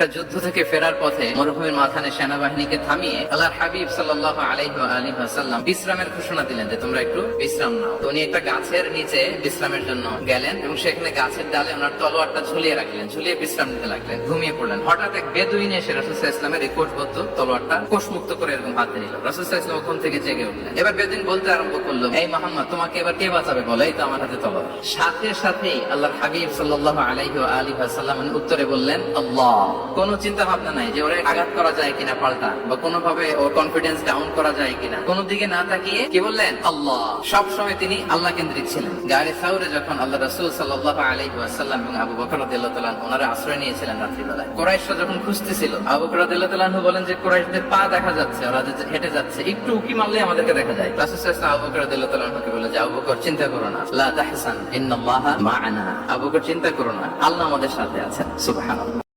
একটা যুদ্ধ থেকে ফেরার পথে মরুভূমির মাঝখানে সেনাবাহিনীকে থামিয়ে আল্লাহর হাবিব সাল্লাল্লাহু আলাইহি ওয়া আলিহি ওয়াসাল্লাম বিশ্রামের ঘোষণা দিলেন যে তোমরা একটু বিশ্রাম নাও। তো উনি একটা গাছের নিচে বিশ্রামের জন্য গেলেন এবং সেখানে গাছের ডালে ওনার তলোয়ারটা ঝুলিয়ে রাখলেন, ঝুলিয়ে বিশ্রাম নিতে লাগলেন, ঘুমিয়ে পড়লেন। হঠাৎ এক বেদুইন এসে রাসূল সাল্লাল্লাহু আলাইহি ওয়াসাল্লামের এই কোষবদ্ধ তলোয়ারটা কোষমুক্ত করে এরকম হাতে নিল। রাসূল সাল্লাল্লাহু আলাইহি ওয়াসাল্লাম ঘুম থেকে জেগে উঠলেন। এবার বেদুইন বলতে আরম্ভ করলো, এই মুহাম্মদ, তোমাকে এবার কে বাঁচাবে বলো, এই তো আমার হাতে তলোয়ার। সাথে সাথেই আল্লাহর হাবিব সাল্লাল্লাহু আলাইহি ওয়া আলিহি ওয়াসাল্লাম উত্তরে বললেন আল্লাহ। কোনো চিন্তা ভাবনা নাই যে ওরে আঘাত করা যায় কিনা পাল্টা, বা কোনোভাবে ওর কনফিডেন্স ডাউন করা যায় কিনা, কোনো দিকে না তাকিয়ে কি বললেন? আল্লাহ। সব সময় তিনি আল্লাহ কেন্দ্রিক ছিলেন। গারে সাউরে যখন আল্লাহ রাসূল সাল্লাল্লাহু আলাইহি ওয়াসাল্লাম এবং আবু বকর রাদিয়াল্লাহু তাআলা ওনারা আশ্রয় নিয়েছিলেন রাত্রিবেলায়, কুরাইশরা যখন খুঁজতেছিল, আবু বকর রাদিয়াল্লাহু তাআলা বলেন যে কুরাইশদের পা দেখা যাচ্ছে, ওরা হেঁটে যাচ্ছে, একটু উকি মারলে আমাদেরকে দেখা যায়। রাসূল সাল্লাল্লাহু আলাইহি ওয়াসাল্লাম আবু বকর রাদিয়াল্লাহু তাআলাকে বলে যে আবু বকর, চিন্তা করো না, লা তাহসান ইন্নাল্লাহা মা'ানা। আবু বকর, চিন্তা করো না, আল্লাহ আমাদের সাথে আছেন। সুবহানাল্লাহ।